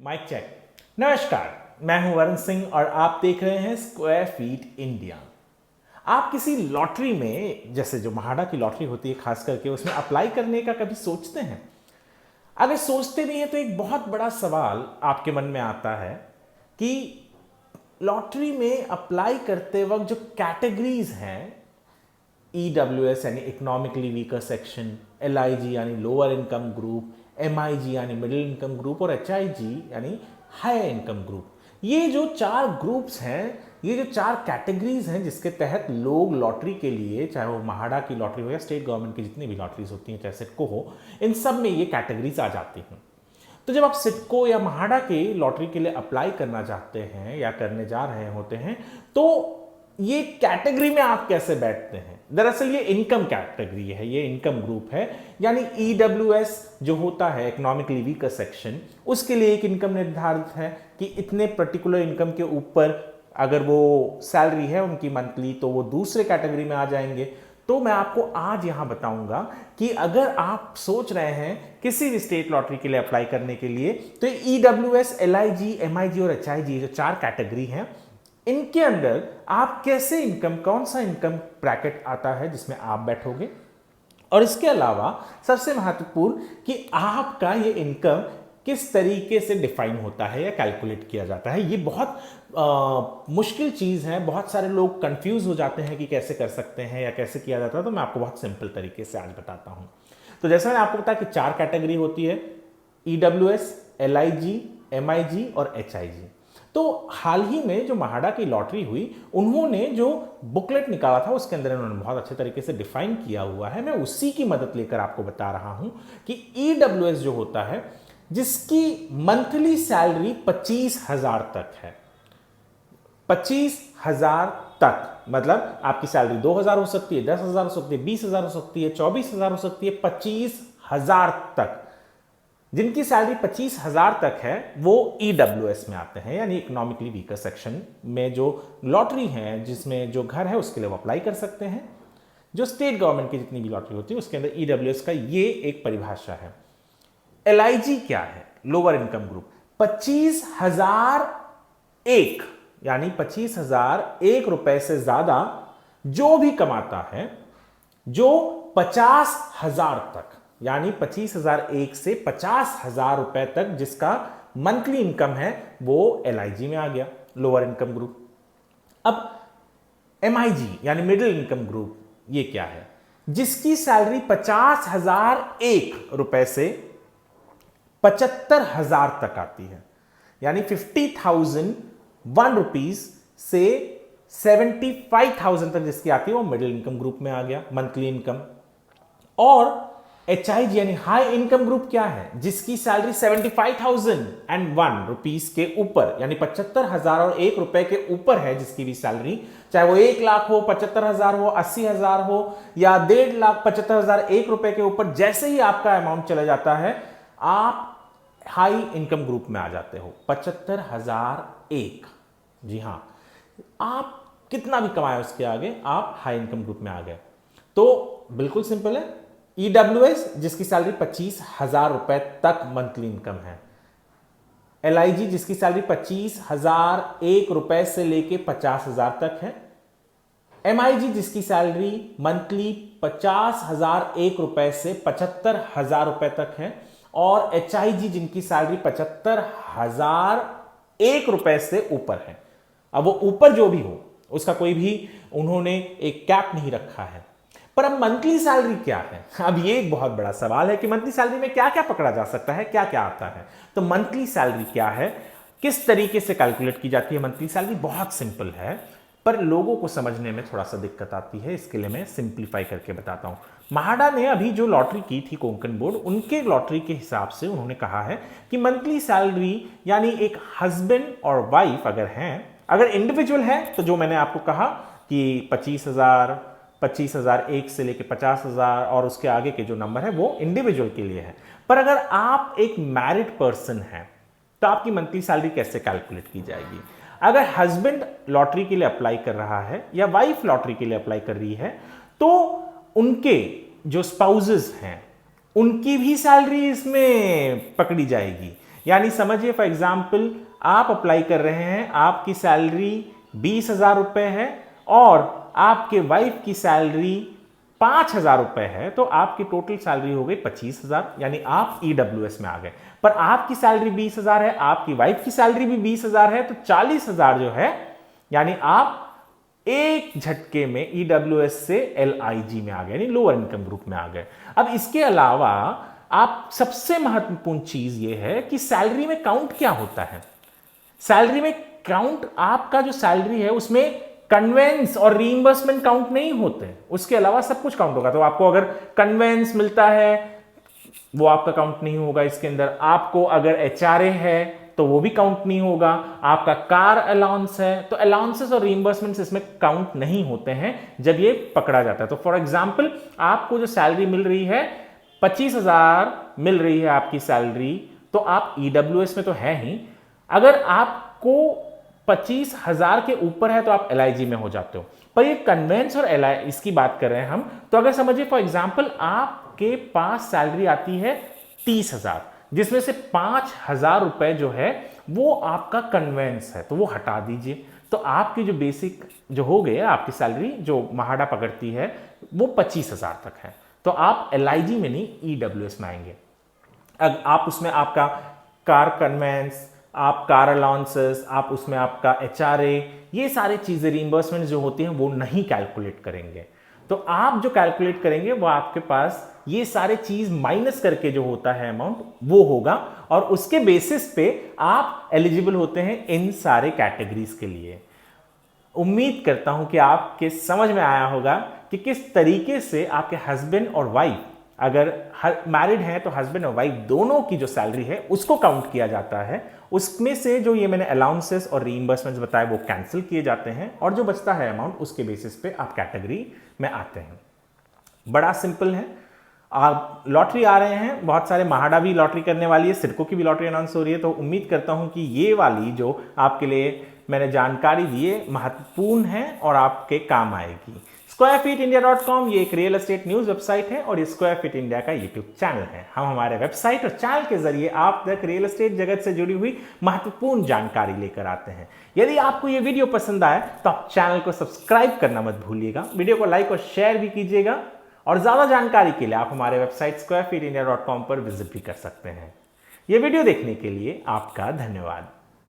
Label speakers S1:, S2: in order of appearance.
S1: Mic check. नमस्कार, मैं हूं वरुण सिंह और आप देख रहे हैं स्क्वायर फीट इंडिया। आप किसी लॉटरी में, जैसे जो महाडा की लॉटरी होती है खास करके, उसमें अप्लाई करने का कभी सोचते हैं? अगर सोचते भी हैं तो एक बहुत बड़ा सवाल आपके मन में आता है कि लॉटरी में अप्लाई करते वक्त जो कैटेगरीज हैं, EWS यानी इकोनॉमिकली वीकर सेक्शन, LIG यानी लोअर इनकम ग्रुप, MIG यानी मिडिल इनकम ग्रुप और HIG यानी हाई इनकम ग्रुप, ये जो चार ग्रुप्स हैं, ये जो चार कैटेगरीज हैं जिसके तहत लोग लॉटरी के लिए, चाहे वो महाडा की लॉटरी हो या स्टेट गवर्नमेंट की जितनी भी लॉटरीज होती हैं, चाहे सिडको हो, इन सब में ये कैटेगरीज आ जाती हैं। तो जब आप सिडको या महाडा के लॉटरी के लिए अप्लाई करना चाहते हैं या करने जा रहे होते हैं, तो ये कैटेगरी में आप कैसे बैठते हैं? दरअसल ये इनकम कैटेगरी है, ये इनकम ग्रुप है। यानी EWS जो होता है, इकोनॉमिकली वीकर सेक्शन, उसके लिए एक इनकम निर्धारित है कि इतने पर्टिकुलर इनकम के ऊपर अगर वो सैलरी है उनकी मंथली, तो वो दूसरे कैटेगरी में आ जाएंगे। तो मैं आपको आज यहां बताऊंगा कि अगर आप सोच रहे हैं किसी भी स्टेट लॉटरी के लिए अप्लाई करने के लिए, तो EWS, LIG, MIG और HIG जो चार कैटेगरी हैं, इनके अंदर आप कैसे इनकम, कौन सा इनकम ब्रैकेट आता है जिसमें आप बैठोगे, और इसके अलावा सबसे महत्वपूर्ण कि आपका ये इनकम किस तरीके से डिफाइन होता है या कैलकुलेट किया जाता है। ये बहुत मुश्किल चीज़ है, बहुत सारे लोग कंफ्यूज हो जाते हैं कि कैसे कर सकते हैं या कैसे किया जाता है। तो मैं आपको बहुत सिंपल तरीके से आज बताता हूं। तो जैसे मैंने आपको बताया कि चार कैटेगरी होती है, EWS, LIG, MIG और HIG। तो हाल ही में जो महाडा की लॉटरी हुई, उन्होंने जो बुकलेट निकाला था उसके अंदर उन्होंने बहुत अच्छे तरीके से डिफाइन किया हुआ है। मैं उसी की मदद लेकर आपको बता रहा हूं कि EWS जो होता है, जिसकी मंथली सैलरी 25,000 तक है, 25,000 तक, मतलब आपकी सैलरी 2,000 हो सकती है, 10,000 हो सकती है, 20,000 हो सकती है, 24,000 हो सकती है, 25,000 तक। जिनकी सैलरी 25,000 तक है वो EWS में आते हैं, यानी इकोनॉमिकली वीकर सेक्शन में जो लॉटरी है, जिसमें जो घर है, उसके लिए वो अप्लाई कर सकते हैं। जो स्टेट गवर्नमेंट की जितनी भी लॉटरी होती है उसके अंदर EWS का ये एक परिभाषा है। LIG क्या है? Lower income group. 25,001 यानी 25,001 रुपए से ज्यादा जो भी कमाता है, जो 50,000 तक, यानी 25,001 से 50,000 रुपए तक जिसका मंथली इनकम है, वो LIG में आ गया, लोअर इनकम ग्रुप। अब MIG यानी मिडिल इनकम ग्रुप, ये क्या है? जिसकी सैलरी 50,001 रुपए से 75,000 तक आती है, यानी 50,001 रुपीज से 75,000 तक जिसकी आती है, वो मिडिल इनकम ग्रुप में आ गया, मंथली इनकम। और HIG यानी हाई इनकम ग्रुप क्या है? जिसकी सैलरी 75,001 रुपीज के ऊपर, यानी 75,001 रुपए के ऊपर है जिसकी भी सैलरी, चाहे वो 1 लाख हो, 75,000 हो, 80,000 हो या 1.5 लाख, 75,001 रुपए के ऊपर जैसे ही आपका अमाउंट चला जाता है, आप हाई इनकम ग्रुप में आ जाते हो। 75,001, जी हां, आप कितना भी कमाए उसके आगे आप हाई इनकम ग्रुप में आ गए। तो बिल्कुल सिंपल है। EWS जिसकी सैलरी 25,000 रुपए तक मंथली इनकम है, LIG जिसकी सैलरी 25,001 रुपए से लेके 50,000 तक है, MIG जिसकी सैलरी मंथली 50,001 रुपए से 75,000 रुपए तक है, और HIG जिनकी सैलरी 75,001 रुपए से ऊपर है। अब वो ऊपर जो भी हो, उसका कोई भी उन्होंने एक कैप नहीं रखा है। पर अब मंथली सैलरी क्या है? अब ये एक बहुत बड़ा सवाल है कि मंथली सैलरी में क्या क्या पकड़ा जा सकता है, क्या क्या आता है। तो मंथली सैलरी क्या है, किस तरीके से कैलकुलेट की जाती है मंथली सैलरी? बहुत सिंपल है, पर लोगों को समझने में थोड़ा सा दिक्कत आती है। इसके लिए मैं सिंप्लीफाई करके बताता हूं। महाडा ने अभी जो लॉटरी की थी, कोंकण बोर्ड, उनके लॉटरी के हिसाब से उन्होंने कहा है कि मंथली सैलरी यानी एक हस्बैंड और वाइफ अगर हैं, अगर इंडिविजुअल है तो जो मैंने आपको कहा कि 25,001 से लेके 50,000 और उसके आगे के जो नंबर है वो इंडिविजुअल के लिए है। पर अगर आप एक मैरिड पर्सन हैं तो आपकी मंथली सैलरी कैसे कैलकुलेट की जाएगी? अगर हस्बैंड लॉटरी के लिए अप्लाई कर रहा है या वाइफ लॉटरी के लिए अप्लाई कर रही है, तो उनके जो स्पाउसेस हैं उनकी भी सैलरी इसमें पकड़ी जाएगी। यानी समझिए फॉर एग्जाम्पल आप अप्लाई कर रहे हैं, आपकी सैलरी 20,000 रुपए है और आपके वाइफ की सैलरी 5,000 रुपए है, तो आपकी टोटल सैलरी हो गई 25,000, यानी आप ईडब्ल्यूएस में आ गए। पर आपकी सैलरी 20,000 है, आपकी वाइफ की सैलरी भी 20,000 है, तो 40,000 जो है, यानी आप एक झटके में ईडब्ल्यूएस से एलआईजी में आ गए, यानी लोअर इनकम ग्रुप में आ गए। अब इसके अलावा आप सबसे महत्वपूर्ण चीज यह है कि सैलरी में काउंट क्या होता है। सैलरी में काउंट आपका जो सैलरी है उसमें कन्वेंस और रीइंबर्समेंट काउंट नहीं होते, उसके अलावा सब कुछ काउंट होगा। तो आपको अगर कन्वेंस मिलता है वो आपका काउंट नहीं होगा इसके अंदर, आपको अगर एचआरए है तो वो भी काउंट नहीं होगा, आपका कार अलाउंस है तो अलाउंसेस और रीइंबर्समेंट्स इसमें काउंट नहीं होते हैं जब ये पकड़ा जाता है। तो फॉर एग्जांपल आपको जो सैलरी मिल रही है 25,000 मिल रही है आपकी सैलरी, तो आप ईडब्ल्यूएस में तो है ही, अगर आपको 25,000 के ऊपर है तो आप एलआईजी में हो जाते हो। पर ये कन्वेंस और एलआई इसकी बात कर रहे हैं हम, तो अगर समझिए फॉर एग्जांपल आपके पास सैलरी आती है 30,000, जिसमें से 5,000 रुपए जो है वो आपका कन्वेंस है, तो वो हटा दीजिए, तो आपकी जो बेसिक जो हो गए आपकी सैलरी जो महाडा पकड़ती है वो 25,000 तक है, तो आप एलआईजी में नहीं ईडब्ल्यूएस में आएंगे। आप उसमें आपका कार कन्वेंस, आप कार अलाउंसेस, आप उसमें आपका एचआरए, ये सारी चीजें रीइंबर्समेंट जो होती हैं वो नहीं कैलकुलेट करेंगे। तो आप जो कैलकुलेट करेंगे वो आपके पास ये सारे चीज माइनस करके जो होता है अमाउंट वो होगा, और उसके बेसिस पे आप एलिजिबल होते हैं इन सारे कैटेगरीज के लिए। उम्मीद करता हूं कि आपके समझ में आया होगा कि किस तरीके से आपके हस्बैंड और वाइफ, अगर मैरिड हैं तो हस्बैंड और वाइफ दोनों की जो सैलरी है उसको काउंट किया जाता है, उसमें से जो ये मैंने अलाउंसेस और रीइंबर्समेंट्स बताए वो कैंसिल किए जाते हैं, और जो बचता है अमाउंट उसके बेसिस पे आप कैटेगरी में आते हैं। बड़ा सिंपल है। आप लॉटरी आ रहे हैं, बहुत सारे महाडा भी लॉटरी करने वाली है, सिडको की भी लॉटरी अनाउंस हो रही है, तो उम्मीद करता हूं कि ये वाली जो आपके लिए मैंने जानकारी दी है महत्वपूर्ण है और आपके काम आएगी। squarefeetindia.com ये एक रियल एस्टेट न्यूज वेबसाइट है और ये स्क्वायर फीट इंडिया का यूट्यूब चैनल है। हम हमारे वेबसाइट और चैनल के जरिए आप तक रियल एस्टेट जगत से जुड़ी हुई महत्वपूर्ण जानकारी लेकर आते हैं। यदि आपको ये वीडियो पसंद आए तो आप चैनल को सब्सक्राइब करना मत भूलिएगा, वीडियो को लाइक और शेयर भी कीजिएगा, और ज्यादा जानकारी के लिए आप हमारे वेबसाइट squarefeetindia.com पर विजिट भी कर सकते हैं। ये वीडियो देखने के लिए आपका धन्यवाद।